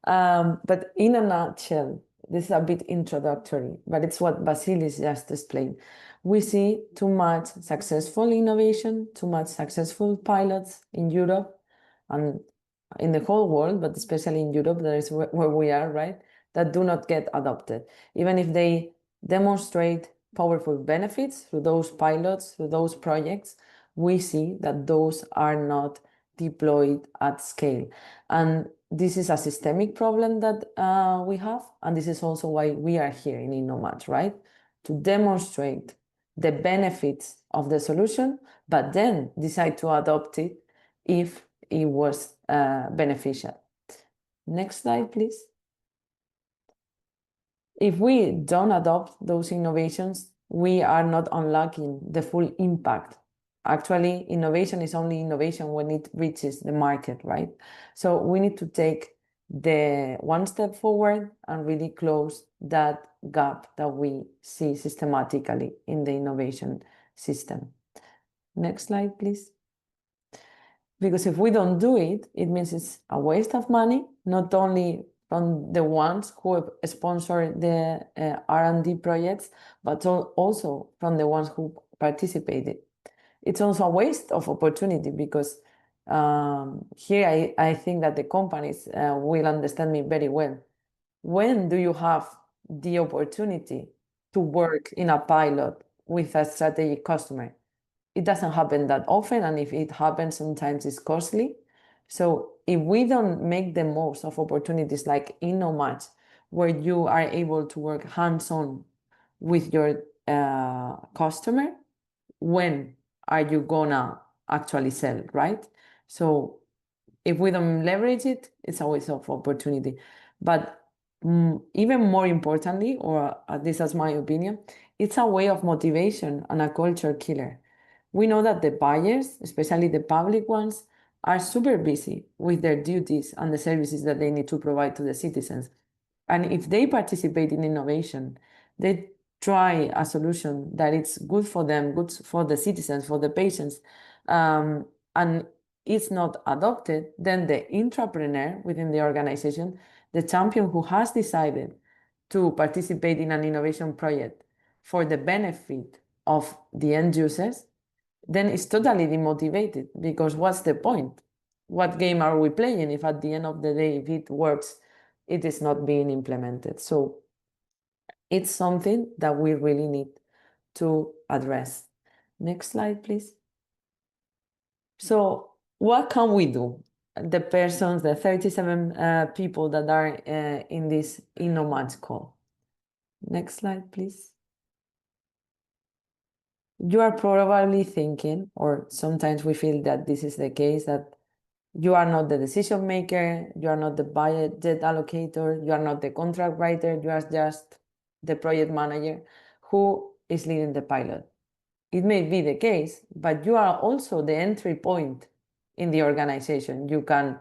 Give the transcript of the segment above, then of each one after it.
But in a nutshell, this is a bit introductory, but it's what Vasilis just explained. We see too much successful innovation, too much successful pilots in Europe and in the whole world, but especially in Europe, that is where we are, right? That do not get adopted. Even if they demonstrate powerful benefits through those pilots, through those projects, we see that those are not deployed at scale. And this is a systemic problem that we have, and this is also why we are here in InnoMatch, right? To demonstrate the benefits of the solution, but then decide to adopt it if it was beneficial. Next slide, please. If we don't adopt those innovations, we are not unlocking the full impact. Actually, innovation is only innovation when it reaches the market, right? So we need to take the one step forward and really close that gap that we see systematically in the innovation system. Next slide, please. Because if we don't do it, it means it's a waste of money, not only from the ones who sponsor the R&D projects, but also from the ones who participated. It's also a waste of opportunity because here I think that the companies will understand me very well. When do you have the opportunity to work in a pilot with a strategic customer? It doesn't happen that often, and if it happens, sometimes it's costly. So if we don't make the most of opportunities like InnoMatch, where you are able to work hands-on with your customer, when are you gonna actually sell, right? So if we don't leverage it, it's a waste of opportunity. But even more importantly, or this is my opinion, it's a way of motivation and a culture killer. We know that the buyers, especially the public ones, are super busy with their duties and the services that they need to provide to the citizens. And if they participate in innovation, they try a solution that it's good for them, good for the citizens, for the patients, and it's not adopted, then the intrapreneur within the organization, the champion who has decided to participate in an innovation project for the benefit of the end users, then it's totally demotivated, because what's the point? What game are we playing if at the end of the day, if it works, it is not being implemented? So it's something that we really need to address. Next slide, please. So what can we do? The persons, the 37 people that are in this InnoMatch call. Next slide, please. You are probably thinking, or sometimes we feel that this is the case, that you are not the decision maker, you are not the budget allocator, you are not the contract writer, you are just the project manager who is leading the pilot. It may be the case, but you are also the entry point in the organization. You can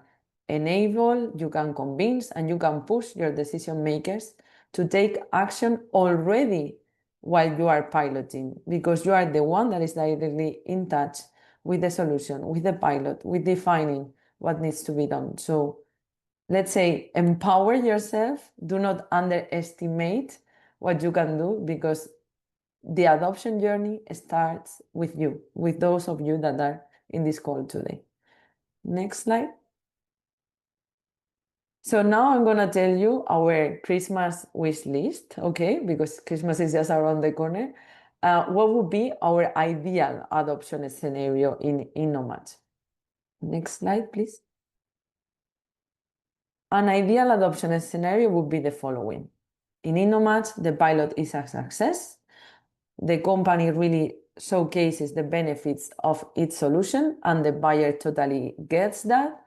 enable, you can convince, and you can push your decision makers to take action already while you are piloting, because you are the one that is directly in touch with the solution, with the pilot, with defining what needs to be done. So let's say empower yourself. Do not underestimate what you can do, because the adoption journey starts with you, with those of you that are in this call today. Next slide. So now I'm going to tell you our Christmas wish list, okay? Because Christmas is just around the corner. What would be our ideal adoption scenario in InnoMatch? Next slide, please. An ideal adoption scenario would be the following. In InnoMatch, the pilot is a success. The company really showcases the benefits of its solution, and the buyer totally gets that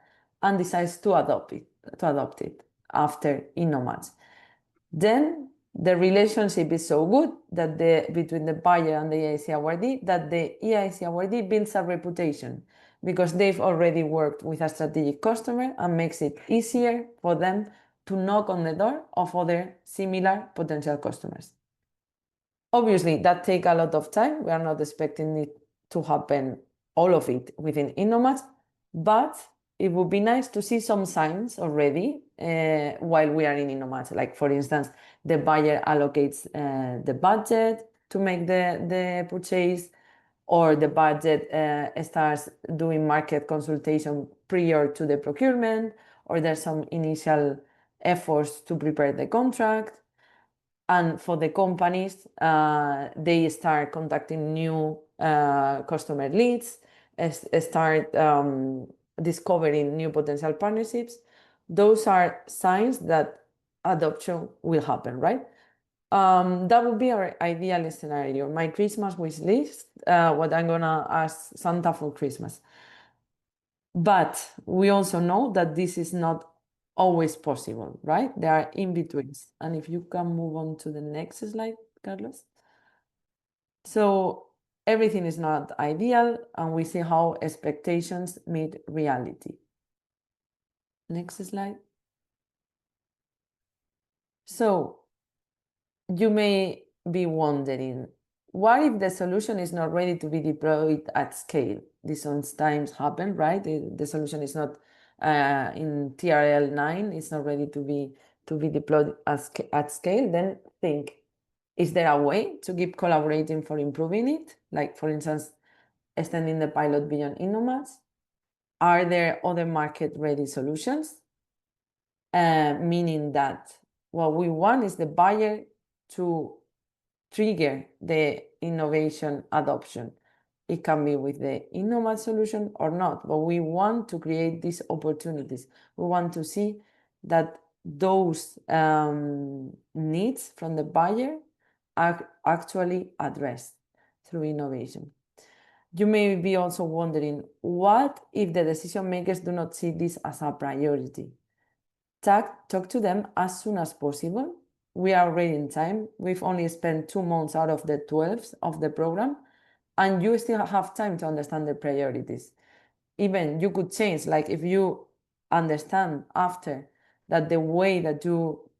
and decides to adopt it after InnoMatch. Then the relationship is so good that between the buyer and the EIC awardee, that the EIC awardee builds a reputation, because they've already worked with a strategic customer and makes it easier for them to knock on the door of other similar potential customers. Obviously, that takes a lot of time. We are not expecting it to happen, all of it, within InnoMatch, but it would be nice to see some signs already while we are in InnoMatch. Like, for instance, the buyer allocates the budget to make the purchase, or the budget starts doing market consultation prior to the procurement, or there's some initial efforts to prepare the contract. And for the companies, they start contacting new customer leads, start discovering new potential partnerships. Those are signs that adoption will happen, right? That would be our ideal scenario. My Christmas wish list, what I'm gonna ask Santa for Christmas. But we also know that this is not always possible, right? There are in-betweens. And if you can move on to the next slide, Carlos. So everything is not ideal, and we see how expectations meet reality. Next slide. So you may be wondering, what if the solution is not ready to be deployed at scale? This sometimes happens, right? The solution is not in TRL 9, it's not ready to be deployed at scale. Then think, is there a way to keep collaborating for improving it? Like, for instance, extending the pilot beyond InnoMatch? Are there other market-ready solutions? Meaning that what we want is the buyer to trigger the innovation adoption. It can be with the InnoMatch solution or not, but we want to create these opportunities. We want to see that those needs from the buyer are actually addressed through innovation. You may be also wondering, what if the decision makers do not see this as a priority? Talk to them as soon as possible. We are already in time. We've only spent 2 months out of the 12 of the program, and you still have time to understand the priorities. Even you could change, like if you understand after that the way that you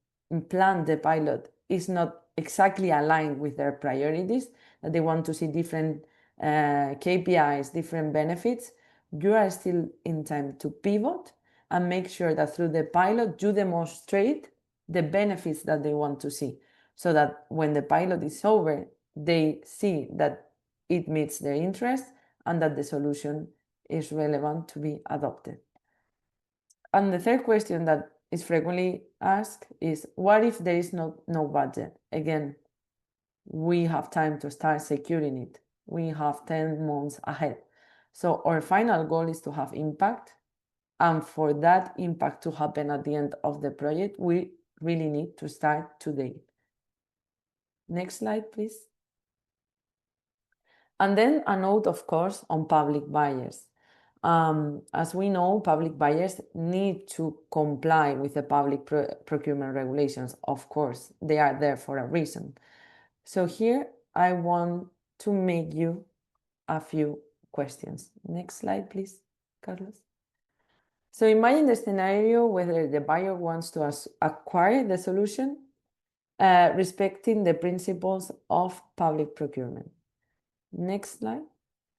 plan the pilot is not exactly aligned with their priorities, that they want to see different KPIs, different benefits, you are still in time to pivot and make sure that through the pilot you demonstrate the benefits that they want to see, so that when the pilot is over, they see that it meets their interest and that the solution is relevant to be adopted. And the third question that is frequently asked is, what if there is no budget? Again, we have time to start securing it. We have 10 months ahead. So our final goal is to have impact. And for that impact to happen at the end of the project, we really need to start today. Next slide, please. And then a note, of course, on public buyers. As we know, public buyers need to comply with the public procurement regulations. Of course, they are there for a reason. So here I want to make you a few questions. Next slide, please, Carlos. So imagine the scenario whether the buyer wants to acquire the solution, respecting the principles of public procurement. Next slide.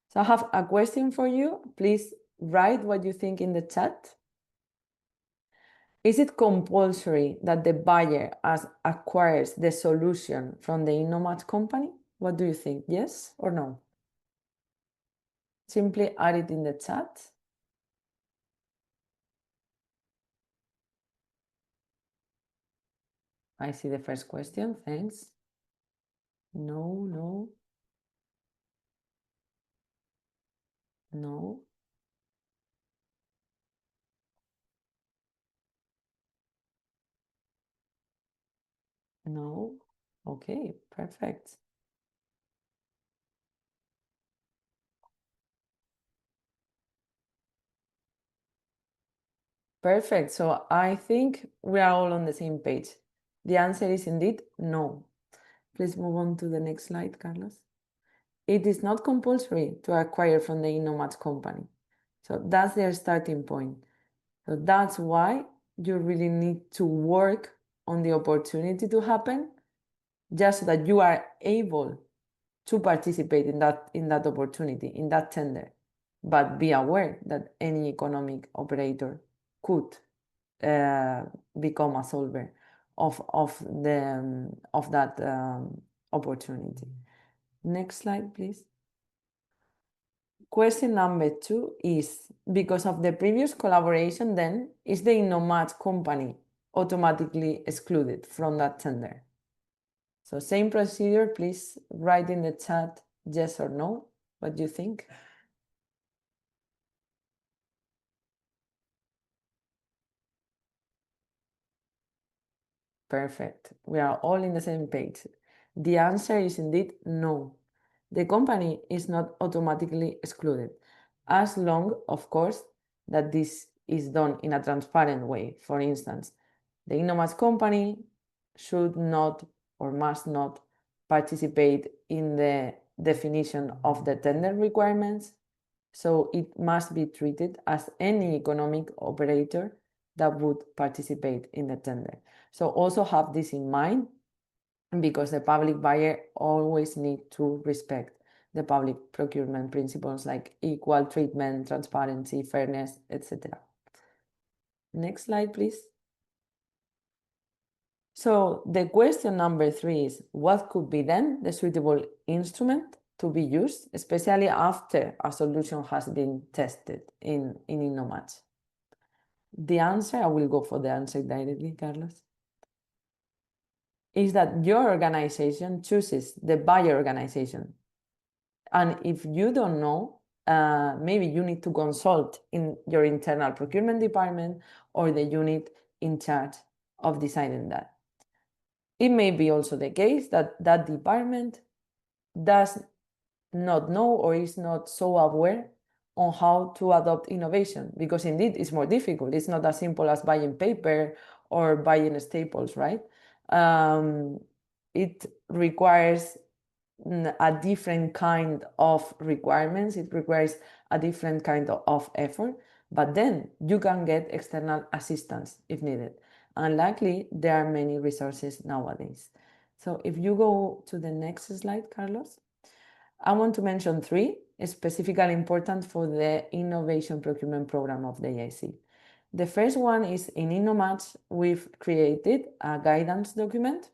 So I have a question for you. Please write what you think in the chat. Is it compulsory that the buyer acquires the solution from the InnoMatch company? What do you think? Yes or no? Simply add it in the chat. I see the first question. Thanks. No, no. No. No. Okay, perfect. Perfect. So I think we are all on the same page. The answer is indeed no. Please move on to the next slide, Carlos. It is not compulsory to acquire from the InnoMatch company. So that's their starting point. So that's why you really need to work on the opportunity to happen, just so that you are able to participate in that opportunity, in that tender. but be aware that any economic operator could become a solver of that opportunity. Next slide, please. Question number 2 is, because of the previous collaboration, then, is the InnoMatch company automatically excluded from that tender? So same procedure, please write in the chat yes or no, what do you think? Perfect. We are all in the same page. The answer is indeed no. The company is not automatically excluded, as long, of course, that this is done in a transparent way. For instance, the InnoMatch company should not or must not participate in the definition of the tender requirements, so it must be treated as any economic operator that would participate in the tender. So also have this in mind, because the public buyer always need to respect the public procurement principles like equal treatment, transparency, fairness, etc. Next slide, please. So the question number 3 is, what could be then the suitable instrument to be used, especially after a solution has been tested in InnoMatch? The answer, I will go for the answer directly, Carlos, is that your organization chooses the buyer organization. And if you don't know, maybe you need to consult in your internal procurement department or the unit in charge of deciding that. It may be also the case that that department does not know or is not so aware on how to adopt innovation, because indeed it's more difficult. It's not as simple as buying paper or buying staples, right? It requires a different kind of requirements. It requires a different kind of effort, but then you can get external assistance if needed. And luckily, there are many resources nowadays. So if you go to the next slide, Carlos, I want to mention 3 specifically important for the innovation procurement program of the EIC. The first one is in InnoMatch, we've created a guidance document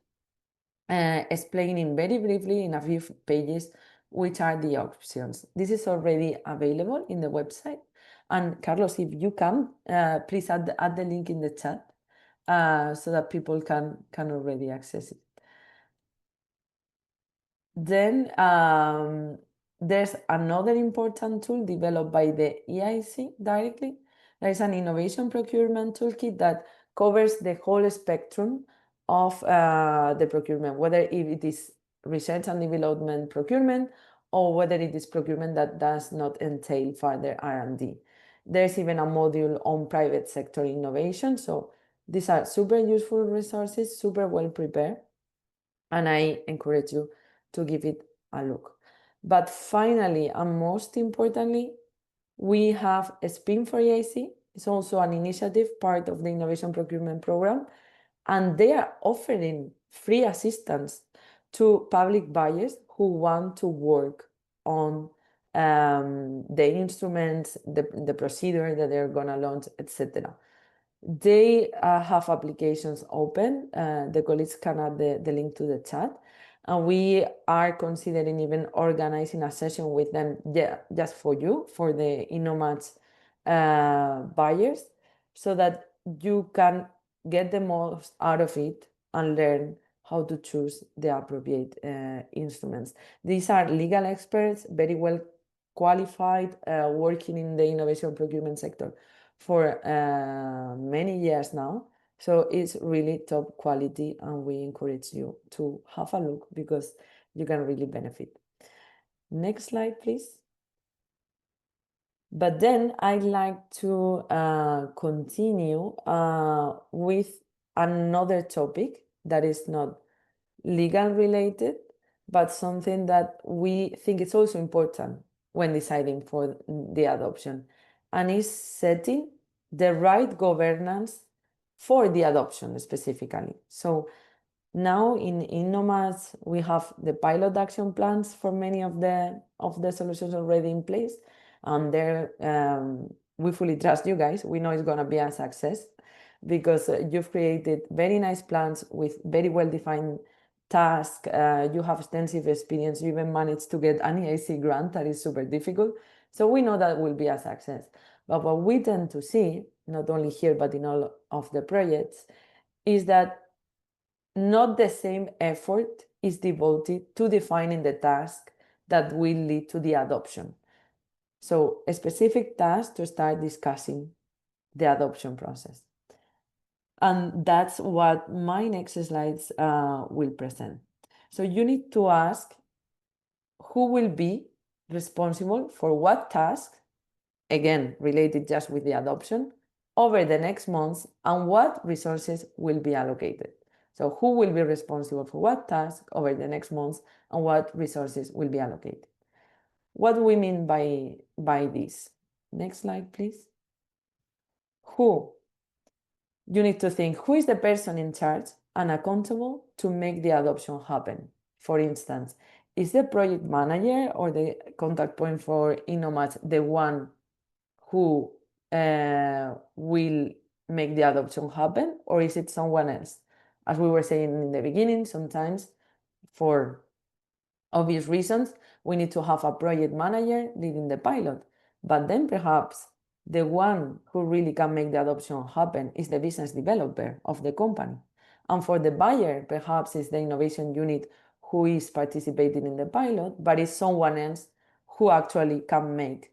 explaining very briefly in a few pages which are the options. This is already available in the website. And Carlos, if you can, please add the link in the chat so that people can already access it. Then there's another important tool developed by the EIC directly. There's an innovation procurement toolkit that covers the whole spectrum of the procurement, whether it is research and development procurement or whether it is procurement that does not entail further R&D. There's even a module on private sector innovation. So these are super useful resources, super well prepared, and I encourage you to give it a look. But finally, and most importantly, we have a SPIN for EIC. It's also an initiative, part of the Innovation Procurement Program, and they are offering free assistance to public buyers who want to work on the instruments, the procedure that they're going to launch, etc. They have applications open. The colleagues can add the link to the chat. And we are considering even organizing a session with them just for you, for the InnoMatch buyers, so that you can get the most out of it and learn how to choose the appropriate instruments. These are legal experts, very well qualified, working in the innovation procurement sector for many years now. So it's really top quality, and we encourage you to have a look because you can really benefit. Next slide, please. But then I'd like to continue with another topic that is not legal related, but something that we think is also important when deciding for the adoption, and is setting the right governance for the adoption specifically. So now in InnoMatch, we have the pilot action plans for many of the solutions already in place, And there, we fully trust you guys. We know it's going to be a success because you've created very nice plans with very well-defined tasks. You have extensive experience. You even managed to get an EIC grant that is super difficult. So we know that will be a success. But what we tend to see, not only here, but in all of the projects, is that not the same effort is devoted to defining the task that will lead to the adoption. So a specific task to start discussing the adoption process. And that's what my next slides will present. So you need to ask who will be responsible for what task, again, related just with the adoption, over the next months, and what resources will be allocated. So who will be responsible for what task over the next months, and what resources will be allocated. What do we mean by this? Next slide, please. Who? You need to think, who is the person in charge and accountable to make the adoption happen? For instance, is the project manager or the contact point for InnoMatch the one who will make the adoption happen, or is it someone else? As we were saying in the beginning, sometimes for obvious reasons, we need to have a project manager leading the pilot, but then perhaps the one who really can make the adoption happen is the business developer of the company. And for the buyer, perhaps it's the innovation unit who is participating in the pilot, but it's someone else who actually can make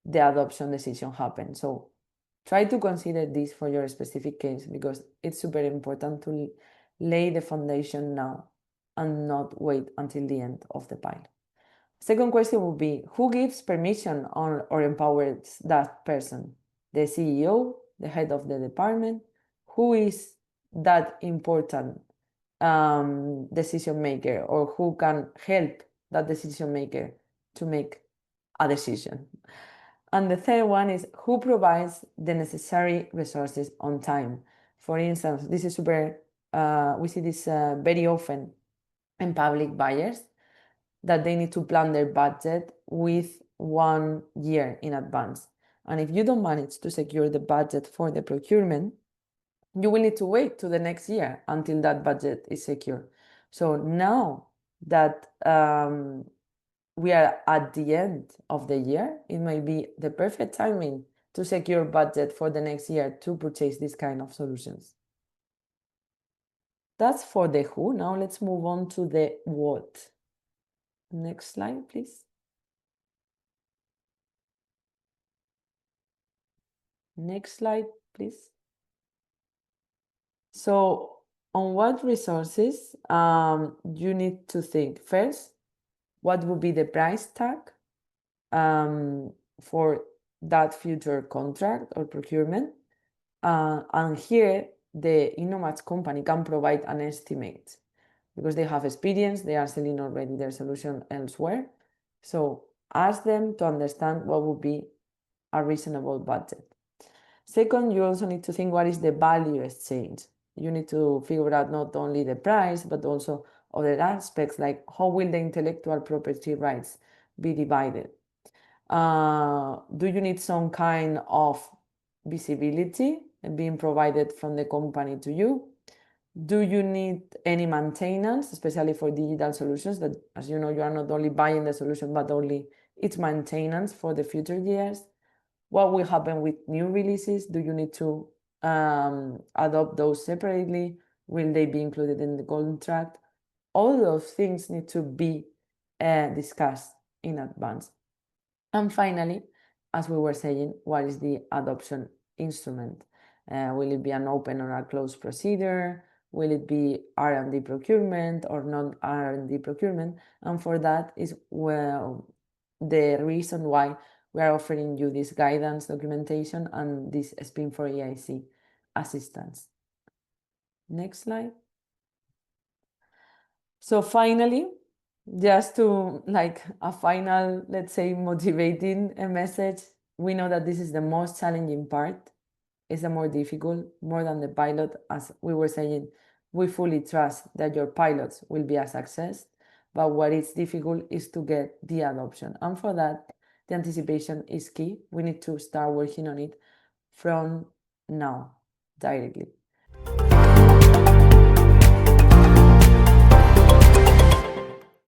the adoption decision happen. So try to consider this for your specific case, because it's super important to lay the foundation now and not wait until the end of the pilot. Second question would be, who gives permission on or empowers that person? The CEO, the head of the department? Who is that important decision maker, or who can help that decision maker to make a decision? And the third one is, who provides the necessary resources on time? For instance, this is super, we see this very often in public buyers, that they need to plan their budget with 1 year in advance. And if you don't manage to secure the budget for the procurement, you will need to wait to the next year until that budget is secure. So now that we are at the end of the year, it may be the perfect timing to secure budget for the next year to purchase this kind of solutions. That's for the who. Now let's move on to the what. Next slide, please. Next slide, please. So on what resources you need to think. First, what would be the price tag for that future contract or procurement? And here, the InnoMatch company can provide an estimate because they have experience, they are selling already their solution elsewhere. So ask them to understand what would be a reasonable budget. Second, you also need to think, what is the value exchange? You need to figure out not only the price, but also other aspects, like how will the intellectual property rights be divided? Do you need some kind of visibility being provided from the company to you? Do you need any maintenance, especially for digital solutions that, as you know, you are not only buying the solution, but only its maintenance for the future years? What will happen with new releases? Do you need to adopt those separately? Will they be included in the contract? All those things need to be discussed in advance. And finally, as we were saying, what is the adoption instrument? Will it be an open or a closed procedure? Will it be R&D procurement or non-R&D procurement? And for that is, well, the reason why we are offering you this guidance documentation and this SPIN for EIC assistance. Next slide. So finally, just to like a final, let's say, motivating message, we know that this is the most challenging part. It's the more difficult, more than the pilot. As we were saying, we fully trust that your pilots will be a success, but what is difficult is to get the adoption. And for that, the anticipation is key. We need to start working on it from now directly.